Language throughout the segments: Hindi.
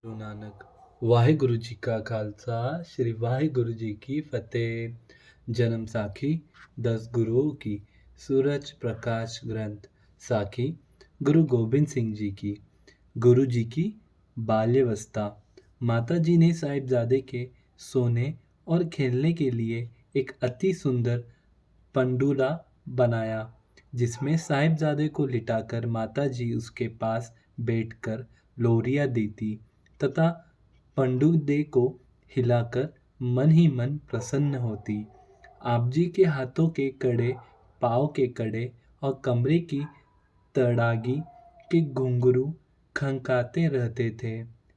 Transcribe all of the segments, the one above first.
ਗੁਰੂ ਨਾਨਕ ਵਾਹਿਗੁਰੂ ਜੀ ਕਾ ਖਾਲਸਾ ਸ੍ਰੀ ਵਾਹਿਗੁਰੂ ਜੀ ਕੀ फतेह। जन्म साखी 10 गुरुओं की। सूरज प्रकाश ग्रंथ साखी गुरु गोबिंद सिंह जी की। गुरु जी की बाल्यवस्था। माता जी ने साहिबजादे के सोने और खेलने के लिए एक अति सुंदर पंडूला बनाया, जिसमें साहिबजादे को लिटाकर माता जी उसके पास बैठकर लोरियां देती तथा पंडुदे को हिलाकर मन ही मन प्रसन्न होती। आप जी के हाथों के कड़े, पाँव के कड़े और कमरे की तड़ागी के घुंघरू खनकाते रहते थे।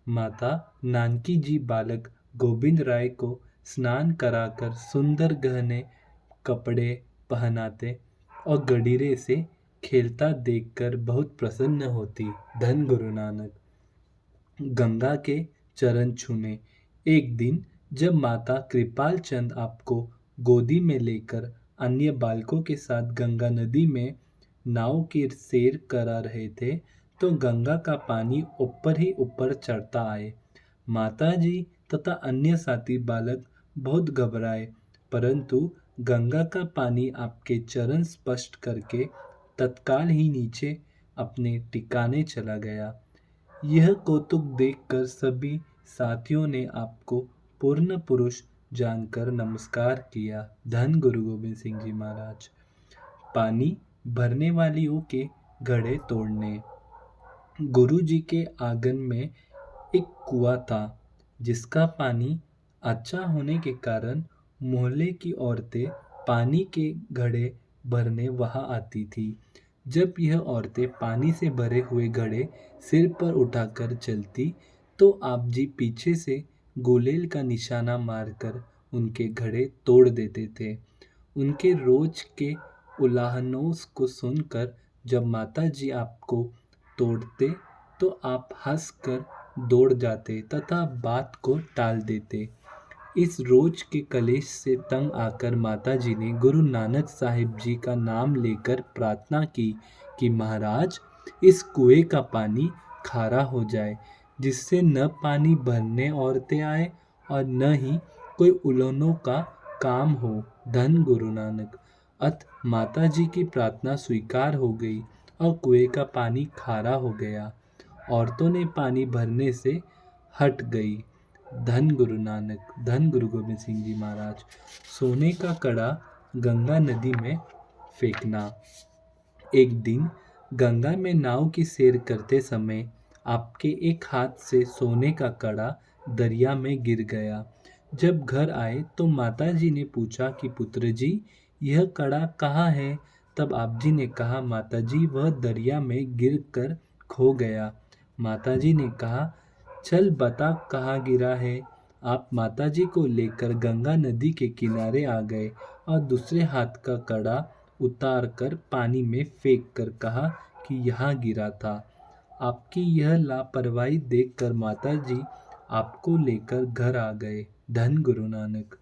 माता नानकी जी बालक गोविंद राय को स्नान कराकर सुंदर गहने कपड़े पहनाते और गडीरे से खेलता देखकर बहुत प्रसन्न होती। धन गुरु नानक। गंगा के चरण छूने। एक दिन जब माता कृपाल चंद आपको गोदी में लेकर अन्य बालकों के साथ गंगा नदी में नाव की सैर करा रहे थे, तो गंगा का पानी ऊपर ही ऊपर चढ़ता आए। माता जी तथा अन्य साथी बालक बहुत घबराए, परंतु गंगा का पानी आपके चरण स्पर्श करके तत्काल ही नीचे अपने ठिकाने चला गया। यह कौतुक देखकर सभी साथियों ने आपको पूर्ण पुरुष जानकर नमस्कार किया। धन गुरु गोबिंद सिंह जी महाराज। पानी भरने वालियों के घड़े तोड़ने। गुरु जी के आंगन में एक कुआं था, जिसका पानी अच्छा होने के कारण मोहल्ले की औरतें पानी के घड़े भरने वहां आती थी। जब यह औरतें पानी से भरे हुए घड़े सिर पर उठाकर चलती, तो आप जी पीछे से गुलेल का निशाना मारकर उनके घड़े तोड़ देते थे। उनके रोज के उलाहनों को सुनकर जब माता जी आपको तोड़ते, तो आप हंसकर दौड़ जाते तथा बात को टाल देते। इस रोज के कलेश से तंग आकर माता जी ने गुरु नानक साहिब जी का नाम लेकर प्रार्थना की कि महाराज, इस कुएं का पानी खारा हो जाए, जिससे न पानी भरने औरतें आए और न ही कोई उलहनों का काम हो। धन गुरु नानक। अत माता जी की प्रार्थना स्वीकार हो गई और कुएं का पानी खारा हो गया। औरतों ने पानी भरने से हट गई। धन गुरु नानक। धन गुरु गोबिंद सिंह जी महाराज। सोने का कड़ा गंगा नदी में फेंकना। एक दिन गंगा में नाव की सैर करते समय आपके एक हाथ से सोने का कड़ा दरिया में गिर गया। जब घर आए तो माता जी ने पूछा कि पुत्र जी, यह कड़ा कहाँ है? तब आप जी ने कहा, माता जी, वह दरिया में गिर कर खो गया। माता जी ने कहा, चल बता कहाँ गिरा है। आप माता जी को लेकर गंगा नदी के किनारे आ गए और दूसरे हाथ का कड़ा उतार कर पानी में फेंक कर कहा कि यहाँ गिरा था। आपकी यह लापरवाही देखकर माता जी आपको लेकर घर आ गए। धन गुरु नानक।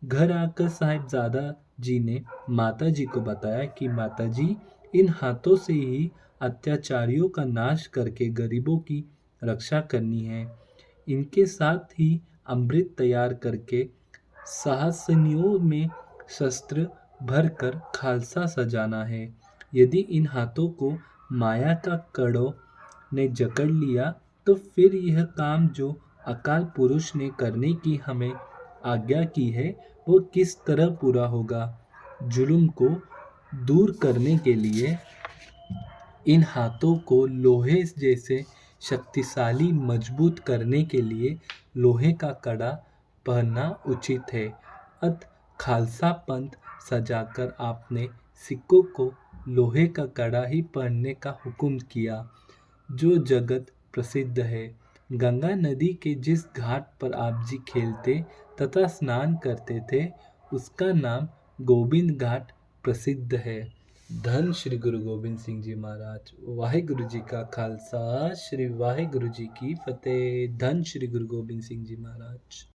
घर आकर साहिबजादा जी ने माता जी को बताया कि माता जी, इन हाथों से ही अत्याचारियों का नाश करके गरीबों की रक्षा करनी है। इनके साथ ही अमृत तैयार करके साहसनियों में शस्त्र भरकर खालसा सजाना है। यदि इन हाथों को माया का कड़ों ने जकड़ लिया, तो फिर यह काम जो अकाल पुरुष ने करने की हमें आज्ञा की है, वो किस तरह पूरा होगा। जुल्म को दूर करने के लिए इन हाथों को लोहे जैसे शक्तिशाली मजबूत करने के लिए लोहे का कड़ा पहनना उचित है। अत खालसा पंथ सजाकर आपने सिखों को लोहे का कड़ा ही पहनने का हुक्म किया, जो जगत प्रसिद्ध है। गंगा नदी के जिस घाट पर आप जी खेलते तथा स्नान करते थे, उसका नाम गोविंद घाट प्रसिद्ध है। धन श्री गुरु गोबिंद सिंह जी महाराज। वाहिगुरु जी का खालसा श्री वाहिगुरु जी की फतेह। धन श्री गुरु गोबिंद सिंह जी महाराज।